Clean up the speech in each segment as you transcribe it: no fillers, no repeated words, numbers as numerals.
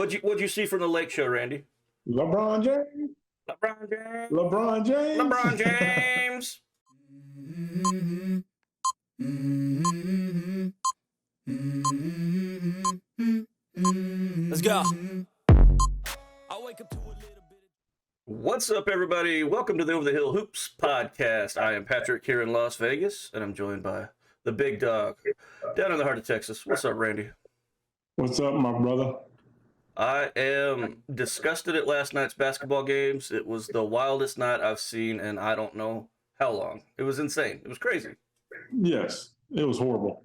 What'd you see from the Lake Show, Randy? LeBron James. LeBron James. LeBron James. LeBron James. Let's go. I wake up to a little bit. What's up, everybody? Welcome to the Over the Hill Hoops podcast. I am Patrick here in Las Vegas, and I'm joined by the big dog down in the heart of Texas. What's up, Randy? What's up, my brother? I am disgusted at last night's basketball games. It was the wildest night I've seen in I don't know how long. It was insane. It was crazy. Yes, it was horrible.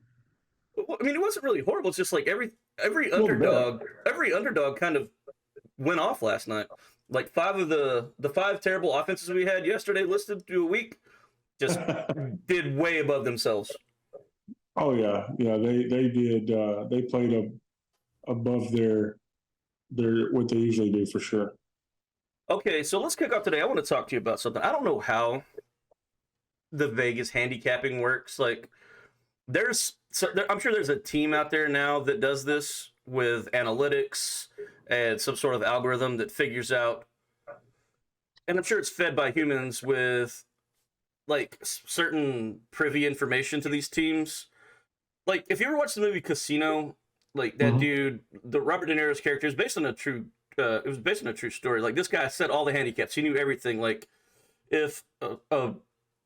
I mean, it wasn't really horrible. It's just like every underdog kind of went off last night. Like five of the five terrible offenses we had yesterday listed through a week just did way above themselves. Oh yeah, they did. They played above their what they usually do for sure. Okay, so let's kick off today. I want to talk to you about something. I don't know how the Vegas handicapping works. Like, I'm sure there's a team out there now that does this with analytics and some sort of algorithm that figures out, and I'm sure it's fed by humans with like certain privy information to these teams. Like, if you ever watched the movie Casino, like that dude, the Robert De Niro's character is based on a true. It was based on a true story. Like, this guy set all the handicaps. He knew everything. Like, if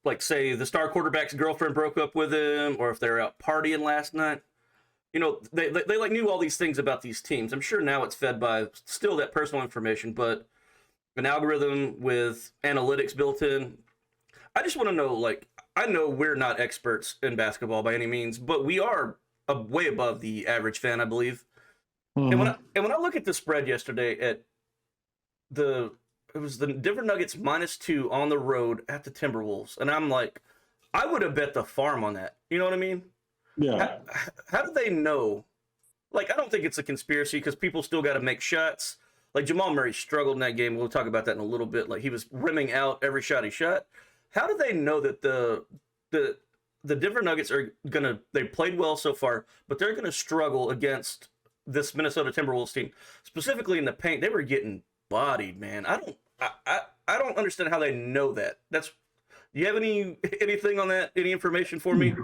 like, say the star quarterback's girlfriend broke up with him, or if they're out partying last night, you know, they like knew all these things about these teams. I'm sure now it's fed by still that personal information, but an algorithm with analytics built in. I just want to know, like, I know we're not experts in basketball by any means, but we are way above the average fan, I believe. And when I look at the spread yesterday it was the Denver Nuggets -2 on the road at the Timberwolves, and I'm like, I would have bet the farm on that. You know what I mean? Yeah. How do they know? Like, I don't think it's a conspiracy because people still got to make shots. Like, Jamal Murray struggled in that game. We'll talk about that in a little bit. Like, he was rimming out every shot he shot. How do they know that the Denver Nuggets they played well so far, but they're gonna struggle against this Minnesota Timberwolves team, specifically in the paint? They were getting bodied, man. I don't understand how they know that. Do you have anything on that? Any information for me?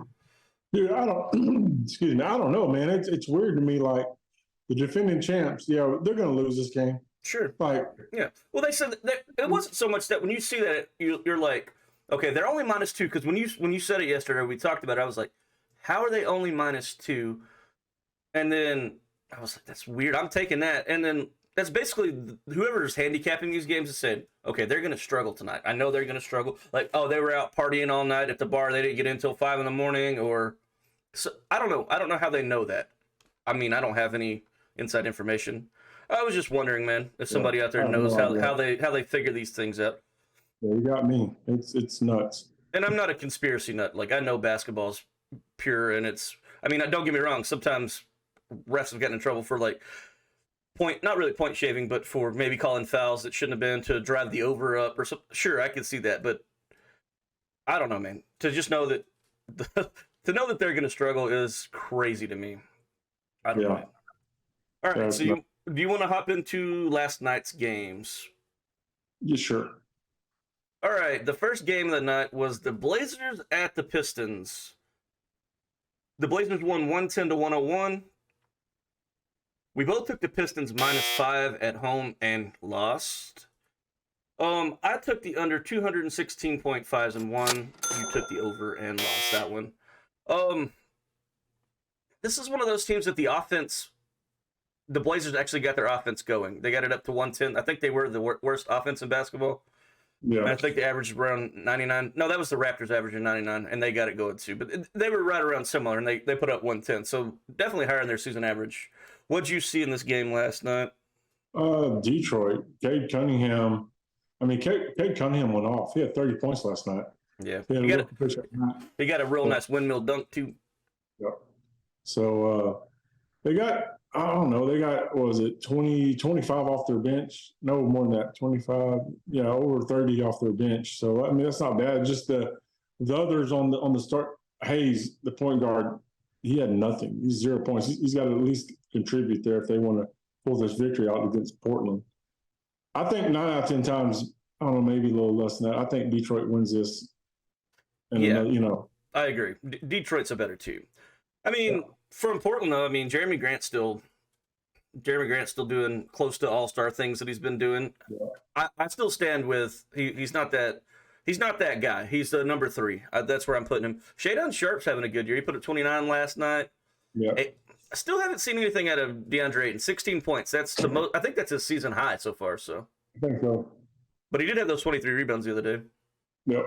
Dude, I don't. Excuse me. I don't know, man. It's weird to me. Like, the defending champs, yeah, they're gonna lose this game. Sure. Like, yeah. Well, they said that it wasn't so much that when you see that you're like, okay, they're only -2, because when you said it yesterday, we talked about it. I was like, how are they only -2? And then I was like, that's weird. I'm taking that. And then that's basically whoever's handicapping these games has said, okay, they're going to struggle tonight. I know they're going to struggle. Like, oh, they were out partying all night at the bar. They didn't get in until 5 a.m. or so. I don't know. I don't know how they know that. I mean, I don't have any inside information. I was just wondering, man, if somebody out there knows how they figure these things out. Yeah, you got me. It's nuts. And I'm not a conspiracy nut. Like, I know basketball's pure, and I mean, don't get me wrong. Sometimes refs have gotten in trouble for, like, not really point shaving, but for maybe calling fouls that shouldn't have been to drive the over up or something. Sure, I could see that, but I don't know, man. To just know that to know that they're going to struggle is crazy to me. I don't know. All right, so do you want to hop into last night's games? Yeah, sure. All right, the first game of the night was the Blazers at the Pistons. The Blazers won 110-101. We both took the Pistons -5 at home and lost. I took the under 216.5s and won. You took the over and lost that one. This is one of those teams that the Blazers actually got their offense going. They got it up to 110. I think they were the worst offense in basketball. Yeah. I think they averaged around 99. No, that was the Raptors averaging 99, and they got it going too. But they were right around similar, and they put up 110. So definitely higher than their season average. What'd you see in this game last night? Detroit, Cade Cunningham. I mean, Cade Cunningham went off. He had 30 points last night. Yeah. He got a real nice windmill dunk too. Yeah. So they got, I don't know, what was it, 25 off their bench? No, more than that, 25, yeah, over 30 off their bench. So, I mean, that's not bad. Just the others on the start, Hayes, the point guard, he had nothing. He's 0 points. He's got to at least contribute there if they want pull this victory out against Portland. I think 9 out of 10 times, I don't know, maybe a little less than that. I think Detroit wins this. And Yeah. I agree. Detroit's a better team. I mean, from Portland, though, I mean, Jeremy Grant's still doing close to all-star things that he's been doing. Yeah. I still stand with he's not that guy. He's the number 3. That's where I'm putting him. Shadon Sharp's having a good year. He put up 29 last night. Yeah. I still haven't seen anything out of DeAndre Ayton. 16 points. That's the most. I think that's his season high so far. So I think so. But he did have those 23 rebounds the other day. Yep.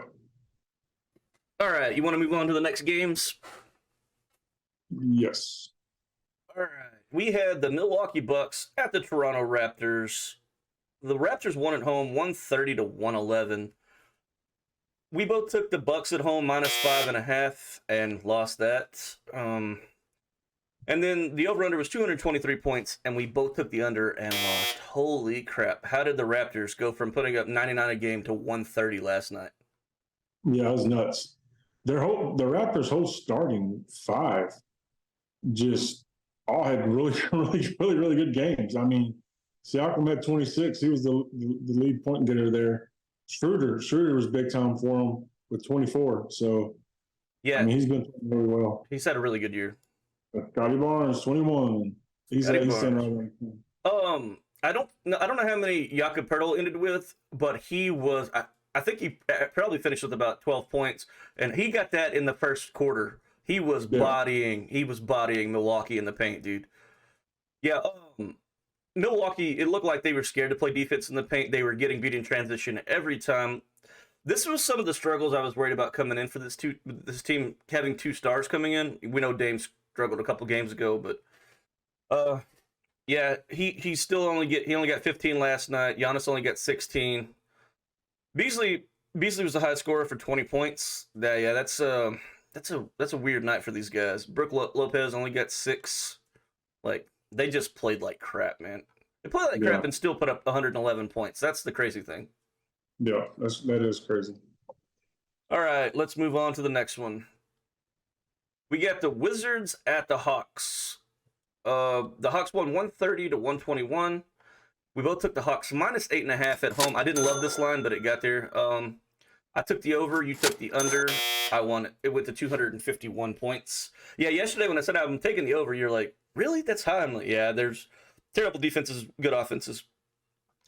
All right, you want to move on to the next games? Yes. All right. We had the Milwaukee Bucks at the Toronto Raptors. The Raptors won at home 130 to 111. We both took the Bucks at home -5.5 and lost that. And then the over-under was 223 points, and we both took the under and lost. Holy crap. How did the Raptors go from putting up 99 a game to 130 last night? Yeah, it was nuts. The Raptors' whole starting 5 just all had really good games. I mean, Siakam had 26. He was the lead point getter there. Schroeder was big time for him with 24. So, yeah, I mean, he's been playing really well. He's had a really good year. Scotty Barnes, 21. He's standing right there. I don't know how many Jakob Pertl ended with, but he was. I think he probably finished with about 12 points, and he got that in the first quarter. He was bodying Milwaukee in the paint, dude. Yeah, Milwaukee, it looked like they were scared to play defense in the paint. They were getting beat in transition every time. This was some of the struggles I was worried about coming in for this team having 2 stars coming in. We know Dame struggled a couple games ago, but yeah, he only got 15 last night. Giannis only got 16. Beasley was the highest scorer for 20 points. Yeah, that's a weird night for these guys. Brook Lopez only got 6. Like, they just played like crap, man. They played like crap and still put up 111 points. That's the crazy thing. Yeah, that is crazy. All right, let's move on to the next one. We got the Wizards at the Hawks. The Hawks won 130 to 121. We both took the Hawks -8.5 at home. I didn't love this line, but it got there. I took the over. You took the under. I won it. It went to 251 points. Yeah, yesterday when I said I'm taking the over, you're like, really? That's high? I'm like, yeah, there's terrible defenses, good offenses.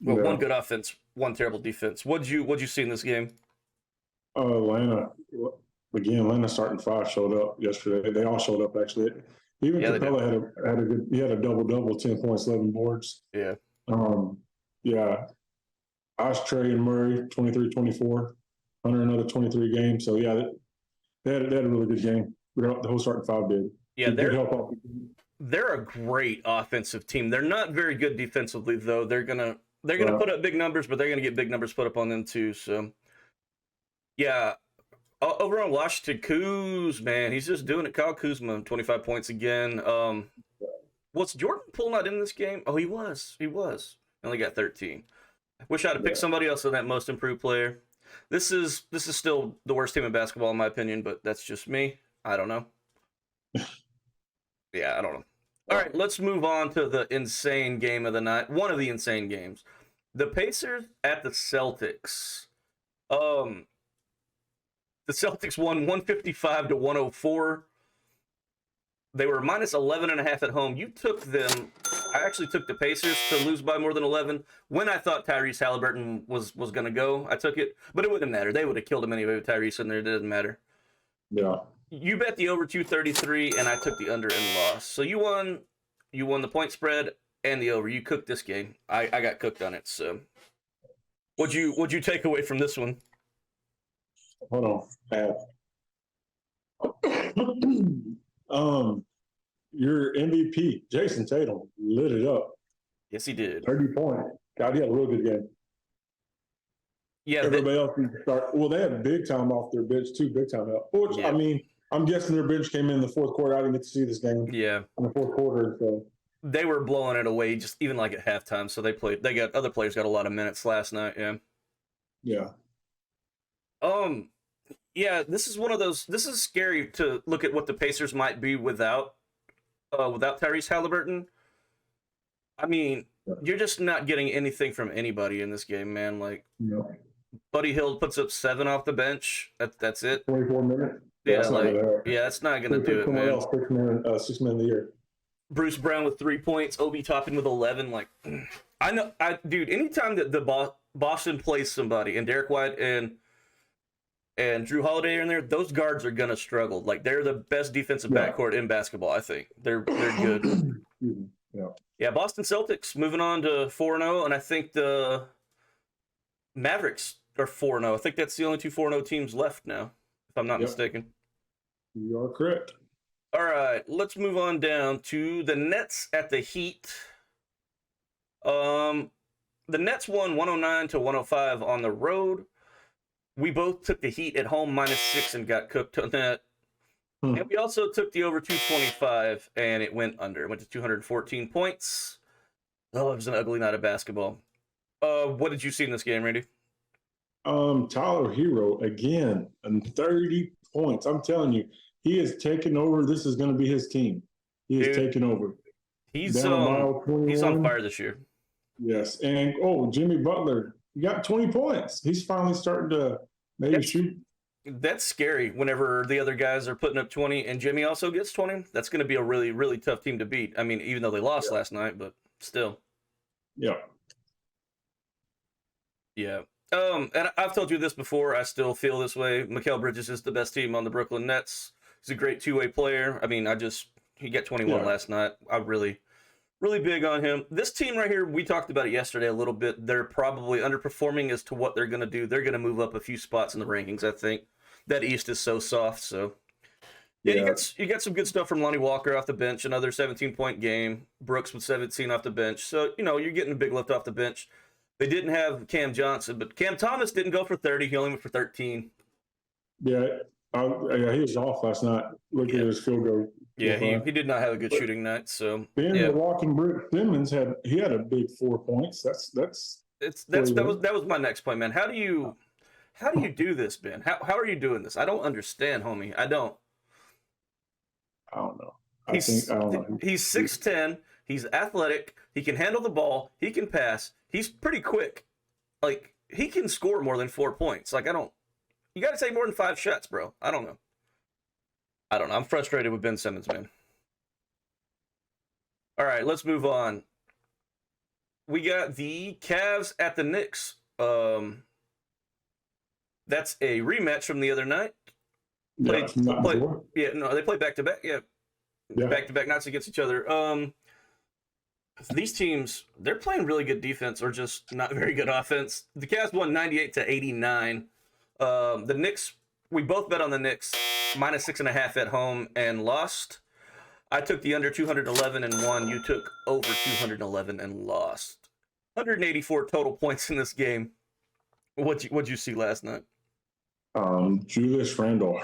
Well, one good offense, one terrible defense. What'd you see in this game? Atlanta starting 5 showed up yesterday. They all showed up, actually. Even Capella had a double-double, 10 points, 11 boards. Yeah. Yeah. Trey and Murray, 23-24. Hunter, another 23 games. So, yeah, they had a really good game. The whole starting 5 did. Yeah, they're a great offensive team. They're not very good defensively, though. They're gonna put up big numbers, but they're gonna get big numbers put up on them too. So, yeah. Over on Washington, Kuz, man, he's just doing it. Kyle Kuzma, 25 points again. Was Jordan Poole not in this game? Oh, he was. Only got 13. Wish I'd have picked somebody else than that most improved player. This is still the worst team in basketball in my opinion, but that's just me. I don't know. Yeah, I don't know. All right, let's move on to the insane game of the night. One of the insane games. The Pacers at the Celtics. The Celtics won 155 to 104. They were -11.5 at home. You took them. I actually took the Pacers to lose by more than 11. When I thought Tyrese Halliburton was going to go, I took it. But it wouldn't matter. They would have killed him anyway with Tyrese in there. It doesn't matter. Yeah. You bet the over 233, and I took the under and lost. So you won the point spread and the over. You cooked this game. I got cooked on it. So what'd you take away from this one? Hold on. Your MVP, Jason Tatum, lit it up. Yes, he did. 30 points. God, he had a real good game. Yeah. Everybody else needs to start. Well, they had big time off their bench too. Big time help. Which, yeah. I mean, I'm guessing their bench came in the fourth quarter. I didn't get to see this game. Yeah. In the fourth quarter, so they were blowing it away, just even like at halftime. So other players got a lot of minutes last night. Yeah. Yeah. Yeah, this is one of those. This is scary to look at what the Pacers might be without Tyrese Halliburton. I mean, you're just not getting anything from anybody in this game, man. Like, Buddy Hield puts up 7 off the bench. That's it. 24 minutes. Yeah, that's not gonna do it, man. Else, 6 men of the year. Bruce Brown with 3 points. Obi Toppin with 11. Like, I know, dude. Anytime that the Boston plays somebody and Derek White and Drew Holiday are in there, those guards are gonna struggle. Like, they're the best defensive backcourt in basketball. I think they're good. Yeah, Boston Celtics moving on to 4-0, and I think the Mavericks are 4-0. I think that's the only 2 4-0 teams left now, if I'm not mistaken. You are correct. All right, let's move on down to the Nets at the Heat. The Nets won 109-105 on the road. We both took the Heat at home -6 and got cooked on that. And we also took the over 225, and it went under. It went to 214 points. Oh, it was an ugly night of basketball. What did you see in this game, Randy? Tyler Hero again, and 30 points. I'm telling you, he is taking over. This is going to be his team. He is taking over. He's on fire this year. Yes, and Jimmy Butler, he got 20 points. He's finally starting to maybe shoot. That's scary whenever the other guys are putting up 20 and Jimmy also gets 20. That's going to be a really, really tough team to beat. I mean, even though they lost last night, but still. Yeah. Yeah. And I've told you this before. I still feel this way. Mikal Bridges is the best team on the Brooklyn Nets. He's a great two-way player. I mean, he got 21 last night. I'm really, really big on him. This team right here, we talked about it yesterday a little bit. They're probably underperforming as to what they're going to do. They're going to move up a few spots in the rankings, I think. That East is so soft, so. Yeah, you got some good stuff from Lonnie Walker off the bench, another 17-point game. Brooks with 17 off the bench. So, you're getting a big lift off the bench. They didn't have Cam Johnson, but Cam Thomas didn't go for 30. He only went for 13. Yeah, he was off last night. Look at his field goal. Yeah, he did not have a good shooting night. So the walking Brick Simmons had a big 4 points. That was my next point, man. How do you do this, Ben? How are you doing this? I don't understand, homie. I don't know. He's 6'10". He's athletic. He can handle the ball. He can pass. He's pretty quick. Like, he can score more than 4 points. Like, you got to take more than 5 shots, bro. I don't know. I'm frustrated with Ben Simmons, man. All right, let's move on. We got the Cavs at the Knicks. That's a rematch from the other night. They play back-to-back. Yeah. Back-to-back nights against each other. These teams, they're playing really good defense or just not very good offense. The Cavs won 98-89. The Knicks, we both bet on the Knicks -6.5 at home and lost. I took the under 211 and won. You took over 211 and lost. 184 total points in this game. What'd you see last night? Julius Randle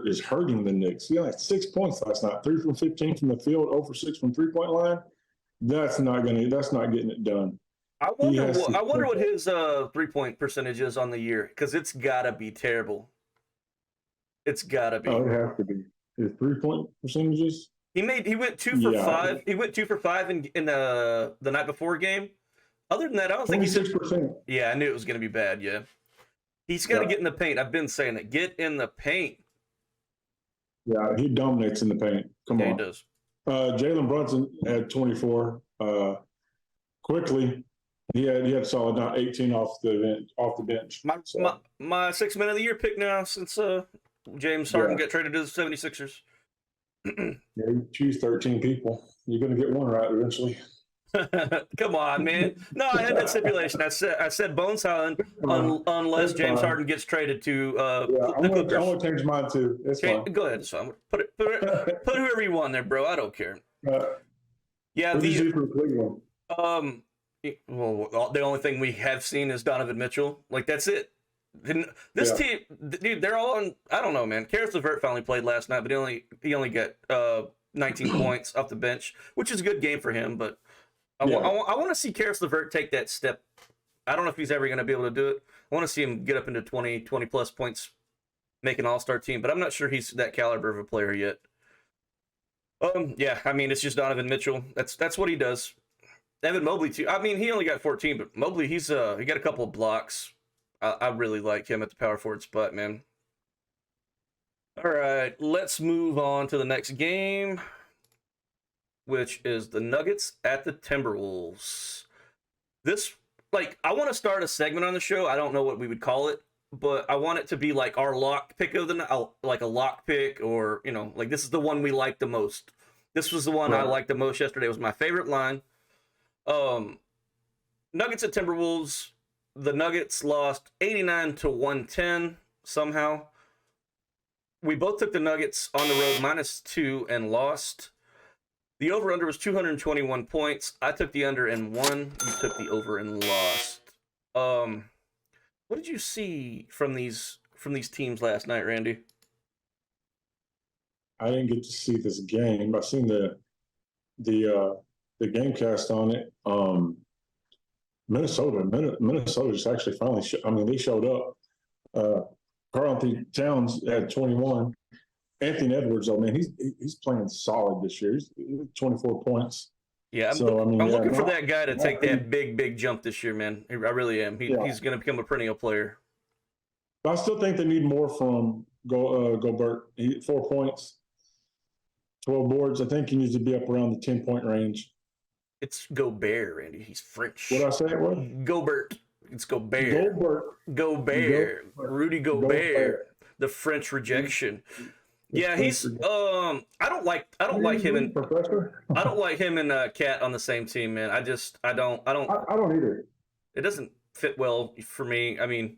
is hurting the Knicks. He only had 6 points last night. 3 from 15 from the field, 0 for 6 from 3-point line. That's not getting it done. I wonder what his 3-point percentage is on the year, because it's gotta be terrible. It's gotta be. Oh, it has to be. His 3-point percentages. He went 2 for 5. He went 2 for 5 in the night before game. Other than that, I don't think he's 26%. Yeah, I knew it was gonna be bad. Yeah, he's got to get in the paint. I've been saying it. Get in the paint. Yeah, he dominates in the paint. Come on. He does. Jalen Brunson had 24. Quickly, he had solid 18 off the bench. My 6 man of the year pick now since James Harden got traded to the 76ers. You choose 13 people. You're going to get one right eventually. Come on, man. No, I had that stipulation. I said Bones Highland unless James Harden gets traded to the Clippers. I want to change mine too. It's fine. Go ahead, son. Put whoever you want there, bro. I don't care. What did you do for Cleveland? Well, the only thing we have seen is Donovan Mitchell. Like, that's it. This team, dude, they're all on. I don't know, man. Karis LeVert finally played last night, but he only got 19 points off the bench, which is a good game for him. But I want to see Karis LeVert take that step. I don't know if he's ever going to be able to do it. I want to see him get up into 20 plus points, make an all-star team, but I'm not sure he's that caliber of a player yet. Yeah, I mean, it's just Donovan Mitchell. That's what he does. Evan Mobley too. I mean, he only got 14, but Mobley, he got a couple of blocks. I really like him at the power forward spot, man. All right, let's move on to the next game, which is the Nuggets at the Timberwolves. This, like, I want to start a segment on the show. I don't know what we would call it, but I want it to be like our lock pick of the night, like a lock pick, or, you know, like this is the one we like the most. This was the one I liked the most yesterday. It was my favorite line. Nuggets at Timberwolves. The Nuggets lost 89-110 somehow. We both took the Nuggets on the road -2 and lost. The over-under was 221 points. I took the under and won. You took the over and lost. What did you see from these teams last night, Randy? I didn't get to see this game. I've seen the game cast on it. Minnesota just actually finally. They showed up. Karl-Anthony Towns had 21. Anthony Edwards, though, man, he's playing solid this year. He's 24 points. Yeah, I'm looking for that guy to take that big jump this year, man. I really am. He's going to become a perennial player. But I still think they need more from Gobert. 4 points, 12 boards. I think he needs to be up around the 10-point range. It's Gobert, Randy. He's French. What did I say it was? Gobert. It's Gobert. Gobert. Rudy Gobert. The French rejection. Yeah, he's I don't like him and Professor. I don't like him and Cat on the same team, man. I don't either. It doesn't fit well for me. I mean,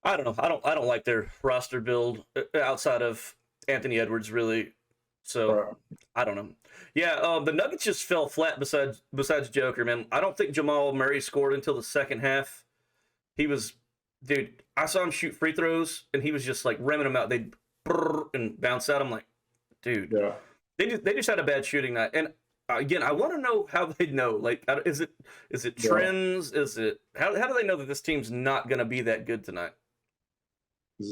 I don't know. I don't like their roster build outside of Anthony Edwards, really. So I don't know. Yeah, the Nuggets just fell flat besides Joker, man. I don't think Jamal Murray scored until the second half. Dude, I saw him shoot free throws, and he was just like rimming them out. They'd and bounce out. I'm like, dude, they just had a bad shooting night. And again, I want to know how they know. Like, is it trends? Is it how do they know that this team's not going to be that good tonight?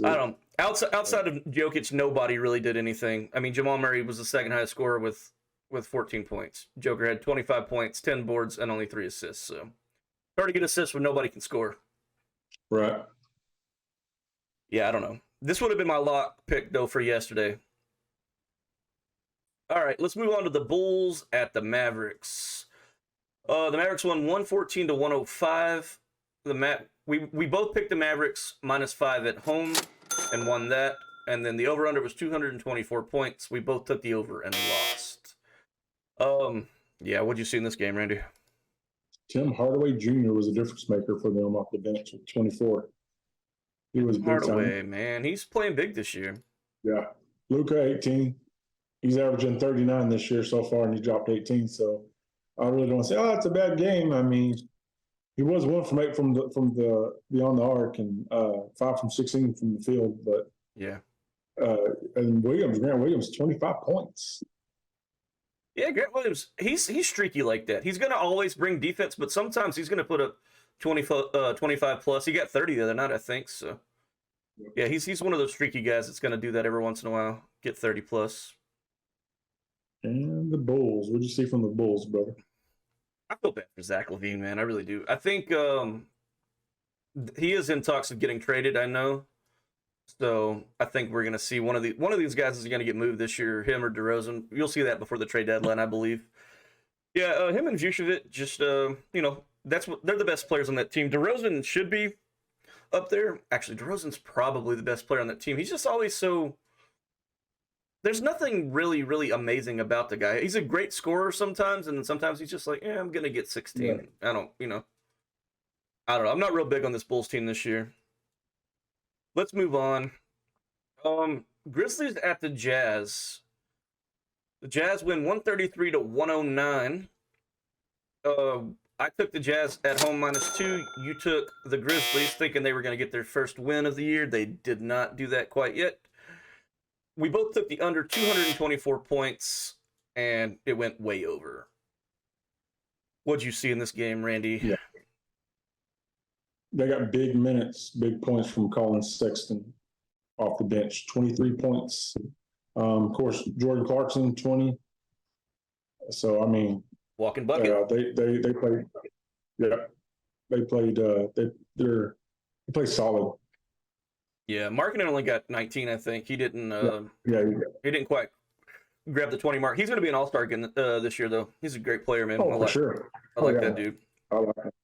I don't know. Outside of Jokic, nobody really did anything. I mean, Jamal Murray was the second highest scorer with 14 points. Joker had 25 points, 10 boards, and only 3 assists. So hard to get assists when nobody can score. Right. Yeah, I don't know. This would have been my lock pick, though, for yesterday. All right, let's move on to the Bulls at the Mavericks. The Mavericks won 114-105. We both picked the Mavericks -5 at home and won that. And then the over-under was 224 points. We both took the over and lost. Yeah, what'd you see in this game, Randy? Tim Hardaway Jr. was a difference maker for them off the bench with 24. He was big Hardaway, time. man. He's playing big this year. Yeah. Luka, 18. He's averaging 39 this year so far, and he dropped 18. So I really don't say, it's a bad game. I mean, he was 1 from 8 from the beyond the arc and 5 from 16 from the field. But yeah. And Grant Williams, 25 points. Yeah, Grant Williams, he's streaky like that. He's going to always bring defense, but sometimes he's going to put up 25 plus. He got 30 the other night, I think. So, yeah, he's one of those streaky guys that's going to do that every once in a while, get 30 plus. And the Bulls. What'd you see from the Bulls, brother? I feel bad for Zach LaVine, man. I really do. I think he is in talks of getting traded, I know. So I think we're going to see one of these guys is going to get moved this year, him or DeRozan. You'll see that before the trade deadline, I believe. Yeah, him and Vucevic, just they're the best players on that team. DeRozan should be up there. Actually, DeRozan's probably the best player on that team. He's just always so. There's nothing really, really amazing about the guy. He's a great scorer sometimes, and then sometimes he's just like, I'm gonna get 16. Yeah. I don't know. I'm not real big on this Bulls team this year. Let's move on. Grizzlies at the Jazz. The Jazz win 133-109. I took the Jazz at home -2. You took the Grizzlies thinking they were going to get their first win of the year. They did not do that quite yet. We both took the under 224 points, and it went way over. What'd you see in this game, Randy? Yeah. They got big minutes, big points from Colin Sexton off the bench. 23 points. Of course, Jordan Clarkson, 20. So, I mean, Walking bucket. Yeah, they played. Yeah, they played. They played solid. Yeah, Markkinen only got 19, I think. He didn't. Yeah. He didn't quite grab the 20 mark. He's going to be an all-star again this year, though. He's a great player, man. Oh, for sure. I like that dude. I like it.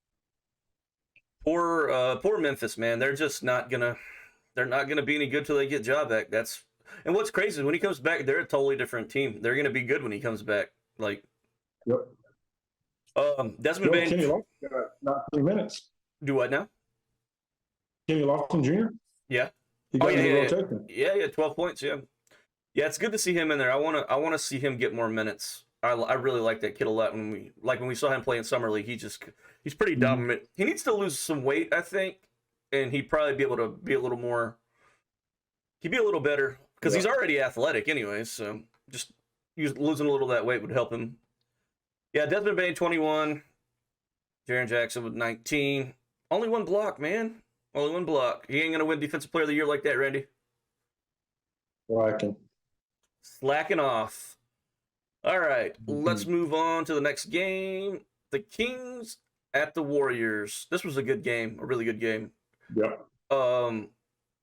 Poor Memphis, man. They're just not gonna. They're not gonna be any good till they get Ja back. And what's crazy is when he comes back, they're a totally different team. They're gonna be good when he comes back. Like, yep. Desmond Bain. Kenny Lofton got not 3 minutes. Do what now? Kenny Lofton Jr. Yeah. He got in the rotation. Yeah, 12 points. Yeah. It's good to see him in there. I wanna see him get more minutes. I really like that kid a lot. When we saw him play in summer league, he's pretty dominant. He needs to lose some weight, I think, and he'd probably be able to be a little more. He'd be a little better because he's already athletic, anyways. So just losing a little of that weight would help him. Yeah, Desmond Bain 21, Jaren Jackson with 19. Only one block, man. Only one block. He ain't gonna win Defensive Player of the Year like that, Randy. Slacking off. All right, let's move on to the next game. The Kings at the Warriors. This was a good game, a really good game. Yep. The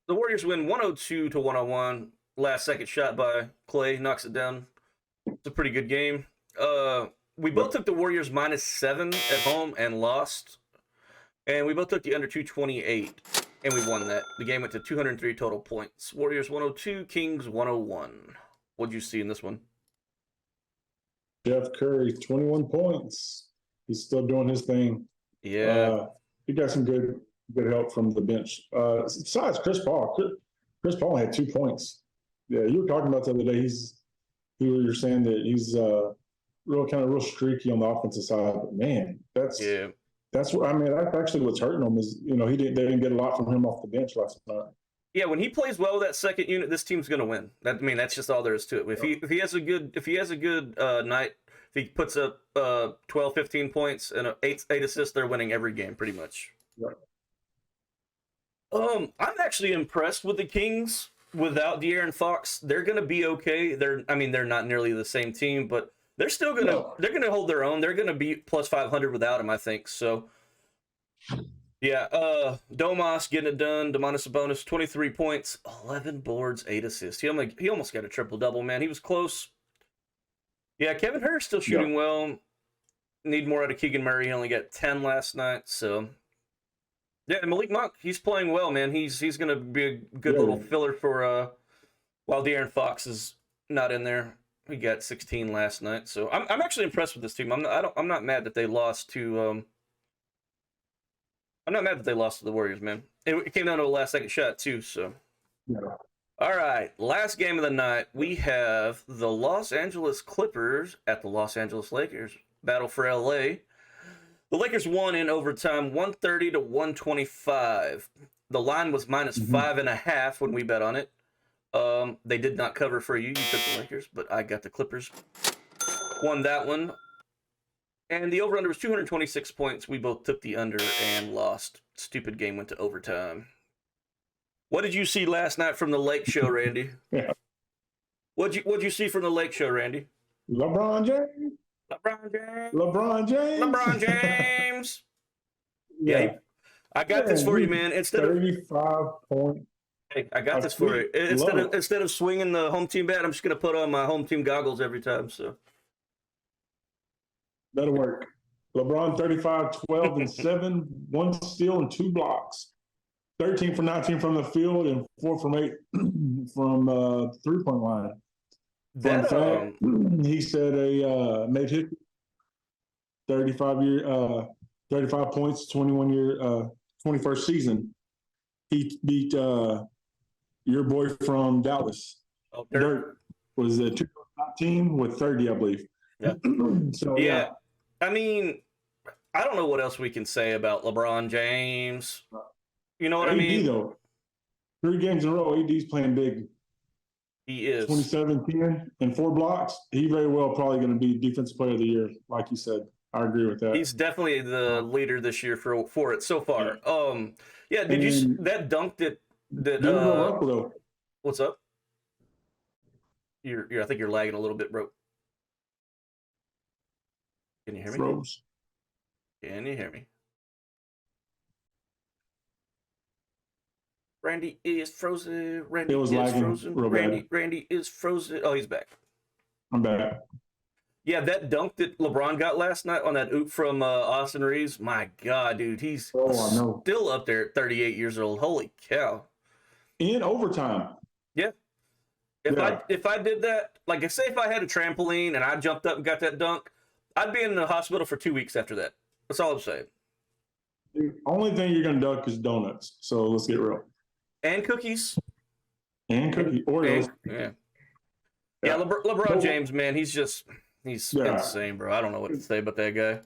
Warriors win 102-101. Last second shot by Klay knocks it down. It's a pretty good game. We both took the Warriors -7 at home and lost. And we both took the under 228 and we won that. The game went to 203 total points. Warriors 102, Kings 101. What'd you see in this one? Jeff Curry, 21 points. He's still doing his thing. Yeah. He got some good help from the bench. Besides Chris Paul. Chris Paul had 2 points. Yeah, you were talking about the other day. You're saying that he's real streaky on the offensive side. But man, that's actually what's hurting him is they didn't get a lot from him off the bench last night. Yeah, when he plays well with that second unit, this team's going to win. That's just all there is to it. If he has a good night, if he puts up 12, 15 points and 8 assists, they're winning every game pretty much. Right. I'm actually impressed with the Kings without De'Aaron Fox. They're going to be okay. They're not nearly the same team, but they're still going to they're going to hold their own. They're going to be plus 500 without him, I think. So yeah, Domas getting it done. Domantas Sabonis, 23 points, 11 boards, 8 assists. He almost got a triple-double, man. He was close. Yeah, Kevin Herter still shooting well. Need more out of Keegan Murray. He only got 10 last night, so yeah, and Malik Monk, he's playing well, man. He's going to be a good little filler for while De'Aaron Fox is not in there. He got 16 last night, so I'm actually impressed with this team. I'm not mad that they lost to I'm not mad that they lost to the Warriors, man. It came down to a last-second shot, too, so. Yeah. All right, last game of the night, we have the Los Angeles Clippers at the Los Angeles Lakers. Battle for L.A. The Lakers won in overtime, 130-125. The line was -5.5 when we bet on it. They did not cover for you. You took the Lakers, but I got the Clippers. Won that one. And the over-under was 226 points. We both took the under and lost. Stupid game went to overtime. What did you see last night from the Lake Show, Randy? Yeah. What'd you see from the Lake Show, Randy? LeBron James. Yeah. I got this for you, man. Instead 35 points. Hey, I got this for you. Instead of swinging the home team bat, I'm just going to put on my home team goggles every time. So that'll work. LeBron 35, 12 and 7, 1 steal and 2 blocks. 13 for 19 from the field and 4 from 8 from 3-point line. He said made hit 35 points, 21st season. He beat your boy from Dallas. Oh, Dirk was a 2-team with 30, I believe. Yeah. So yeah. I mean, I don't know what else we can say about LeBron James. You know what I mean? Though, 3 games in a row, AD's playing big. He is. 27, 10, and 4 blocks. He very well probably going to be Defensive Player of the Year, like you said. I agree with that. He's definitely the leader this year for it so far. Yeah. Did you that dunk that what's up? I think you're lagging a little bit, bro. Can you hear me? Froze. Can you hear me? Randy is frozen. Randy It was is lagging frozen. real bad. Randy is frozen. Oh, he's back. I'm back. Yeah, that dunk that LeBron got last night on that oop from Austin Reeves. My God, dude, he's Oh, I know. still up there at 38 years old. Holy cow! In overtime. Yeah. If I did that, like say if I had a trampoline and I jumped up and got that dunk, I'd be in the hospital for 2 weeks after that. That's all I'm saying. The only thing you're gonna dunk is donuts. So let's get real. And cookies. And cookie Oreos. Yeah. LeBron James, man, he's Yeah. insane, bro. I don't know what to say about that guy.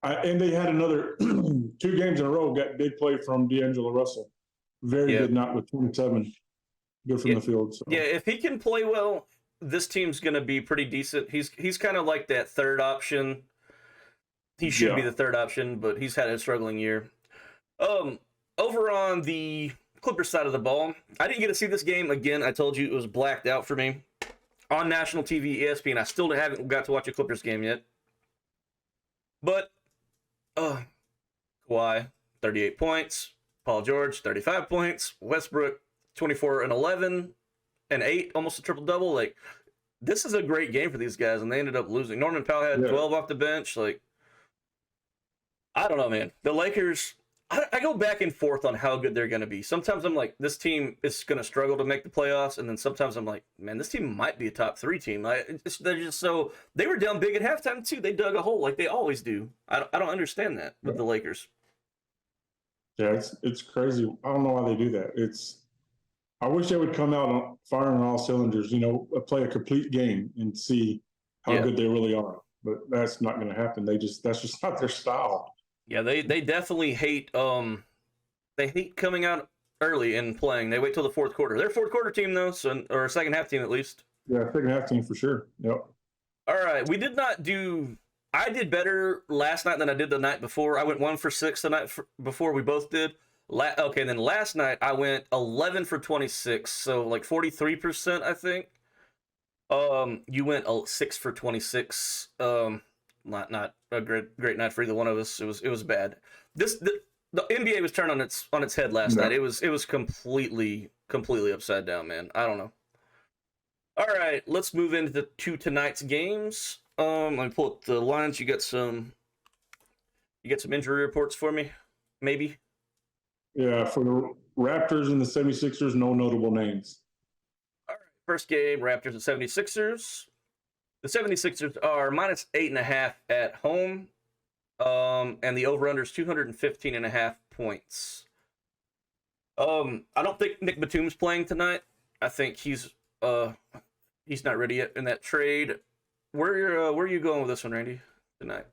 And they had another 2 games in a row. Got big play from D'Angelo Russell. Very good night with 27. Good from the field. So. Yeah, if he can play well, this team's going to be pretty decent. He's kind of like that third option. He should be the third option, but he's had a struggling year. Over on the Clippers side of the ball, I didn't get to see this game. Again, I told you it was blacked out for me. On national TV, ESPN, I still haven't got to watch a Clippers game yet. But, Kawhi, 38 points. Paul George, 35 points. Westbrook, 24 and 11 and 8, almost a triple-double. Like, this is a great game for these guys, and they ended up losing. Norman Powell had 12 off the bench. Like, I don't know, man. The Lakers, I go back and forth on how good they're going to be. Sometimes I'm like, this team is going to struggle to make the playoffs, and then sometimes I'm like, man, this team might be a top 3 team. They're just so they were down big at halftime too. They dug a hole like they always do. I don't understand that with the Lakers. Yeah, it's crazy. I don't know why they do that. I wish they would come out firing on all cylinders. Play a complete game and see how good they really are. But that's not going to happen. That's just not their style. Yeah, they definitely hate coming out early and playing. They wait till the fourth quarter. They're a fourth quarter team though, or a second half team at least. Yeah, second half team for sure. Yep. All right, I did better last night than I did the night before. I went 1 for 6 the night before. We both did. Then last night I went 11 for 26, so like 43%, I think. You went 6 for 26. Not a great night for either one of us. It was bad. The NBA was turned on its head last night. It was completely upside down, man. I don't know. All right, let's move into tonight's games. Let me pull up the lines. You got some injury reports for me, maybe? Yeah, for the Raptors and the 76ers, no notable names. All right, first game, Raptors and 76ers. The 76ers are minus 8.5 at home, and the over-under is 215.5 points. I don't think Nick Batum's playing tonight. I think he's not ready yet in that trade. Where are you going with this one, Randy, tonight?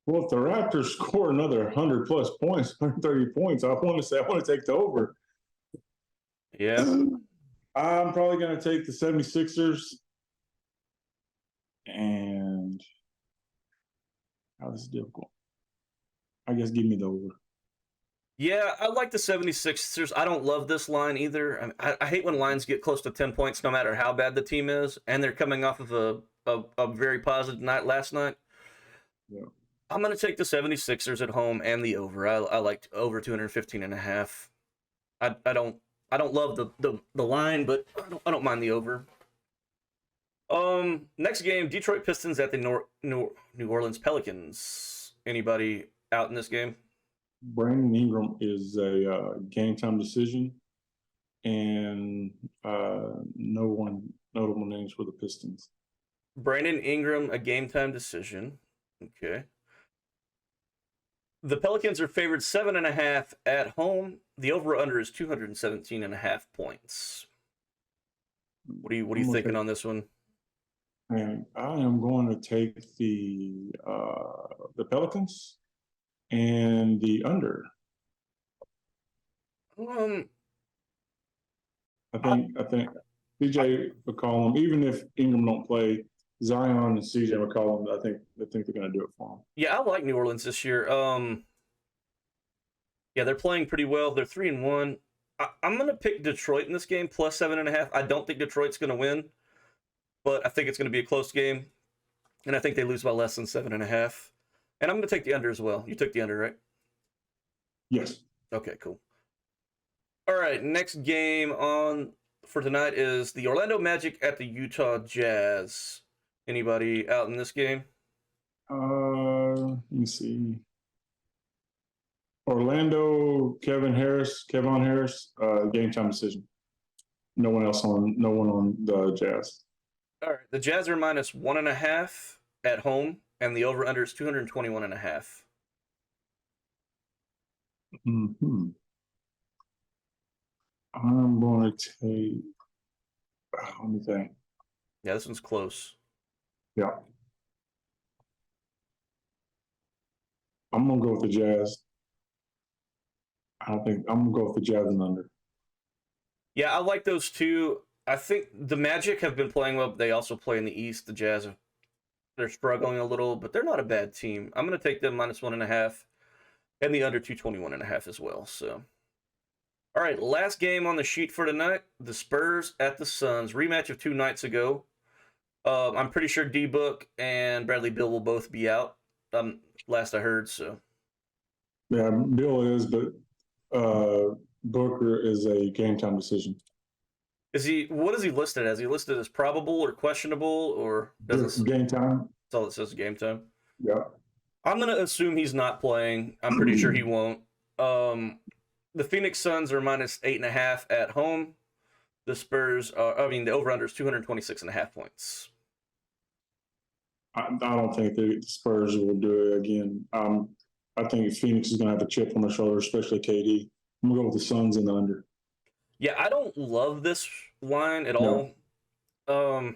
Well, if the Raptors score another 100-plus points, 130 points, I want to take the over. Yeah. I'm probably going to take the 76ers. And this is difficult. I guess give me the over. Yeah, I like the 76ers. I don't love this line either. I hate when lines get close to 10 points no matter how bad the team is, and they're coming off of a very positive night last night. Yeah. I'm going to take the 76ers at home and the over. I like over 215.5. I don't love the line, but I don't mind the over. Next game, Detroit Pistons at the New Orleans Pelicans. Anybody out in this game? Brandon Ingram is a game time decision, and no one notable names for the Pistons. Brandon Ingram, a game time decision. Okay. The Pelicans are favored 7.5 at home. The over/under is 217.5 points. What are you thinking on this one? And I am going to take the Pelicans and the under. I think CJ McCollum, even if Ingram don't play, Zion and CJ McCollum, I think they're going to do it for him. Yeah, I like New Orleans this year. Yeah, they're playing pretty well. They're 3-1. I'm going to pick Detroit in this game plus 7.5. I don't think Detroit's going to win, but I think it's going to be a close game. And I think they lose by less than 7.5. And I'm going to take the under as well. You took the under, right? Yes. Okay, cool. All right, next game on for tonight is the Orlando Magic at the Utah Jazz. Anybody out in this game? Let me see. Orlando, Kevin Harris, game time decision. No one on the Jazz. All right, the Jazz are minus 1.5 at home, and the over/under is 221.5. Mm-hmm. I'm going to take. Let me think. Yeah, this one's close. Yeah. I'm going to go with the Jazz. I'm going to go with the Jazz and under. Yeah, I like those two. I think the Magic have been playing well, but they also play in the East. The Jazz, they're struggling a little, but they're not a bad team. I'm going to take them minus 1.5 and the under 221.5 as well. So, all right, last game on the sheet for tonight: the Spurs at the Suns, rematch of 2 nights ago. I'm pretty sure D-Book and Bradley Beal will both be out. Last I heard, so. Yeah, Bill is, but Booker is a game time decision. What is he listed as? Is he listed as probable or questionable or game time? That's all it says, game time. Yeah. I'm gonna assume he's not playing. I'm pretty sure he won't. The Phoenix Suns are minus 8.5 at home. The Spurs the over/under is 226.5 points. I don't think the Spurs will do it again. I think Phoenix is going to have a chip on their shoulder, especially KD. I'm going to go with the Suns and the under. Yeah, I don't love this line at all. The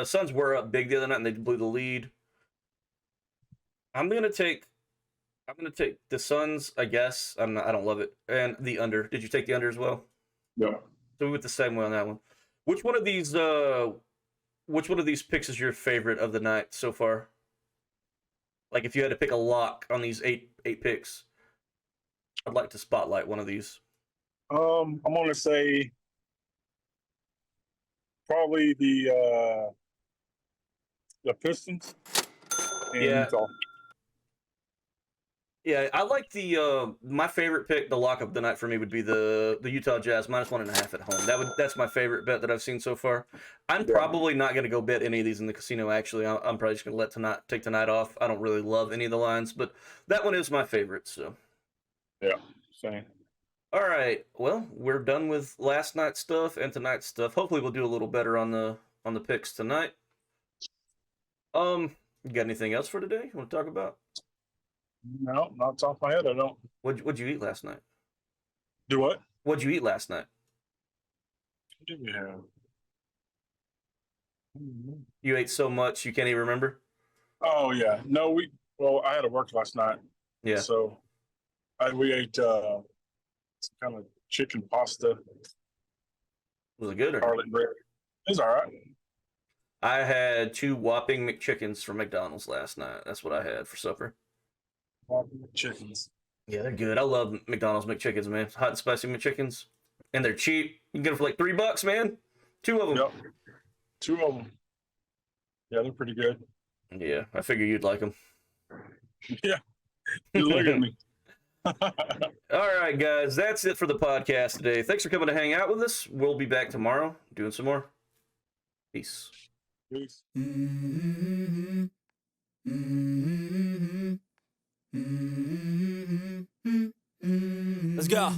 Suns were up big the other night and they blew the lead. I'm gonna take the Suns, I guess. I don't love it. And the under. Did you take the under as well? Yeah. So we went the same way on that one. Which one of these picks is your favorite of the night so far? Like if you had to pick a lock on these eight picks, I'd like to spotlight one of these. I'm gonna say probably the Pistons. Yeah. Yeah, I like the my favorite pick, the lock of the night for me would be the Utah Jazz minus 1.5 at home. That's my favorite bet that I've seen so far. I'm probably not going to go bet any of these in the casino. Actually, I'm probably just going to take tonight off. I don't really love any of the lines, but that one is my favorite. So yeah, same. All right, well, we're done with last night's stuff and tonight's stuff. Hopefully, we'll do a little better on the picks tonight. You got anything else for today you want to talk about? No, not top of my head. I don't. What'd you eat last night? Do what? What'd you eat last night? What did we have? You ate so much you can't even remember? Oh yeah, no. I had to work last night. Yeah. So, we ate some kind of chicken pasta. Was it good or garlic bread? It's all right. I had 2 Whopping McChickens from McDonald's last night. That's what I had for supper. Chickens. Yeah, they're good. I love McDonald's McChickens, man. Hot and spicy McChickens. And they're cheap. You can get them for like $3, man. 2 of them. Yep. 2 of them. Yeah, they're pretty good. Yeah, I figure you'd like them. Yeah. You look at me. All right, guys. That's it for the podcast today. Thanks for coming to hang out with us. We'll be back tomorrow doing some more. Peace. Peace. Let's go.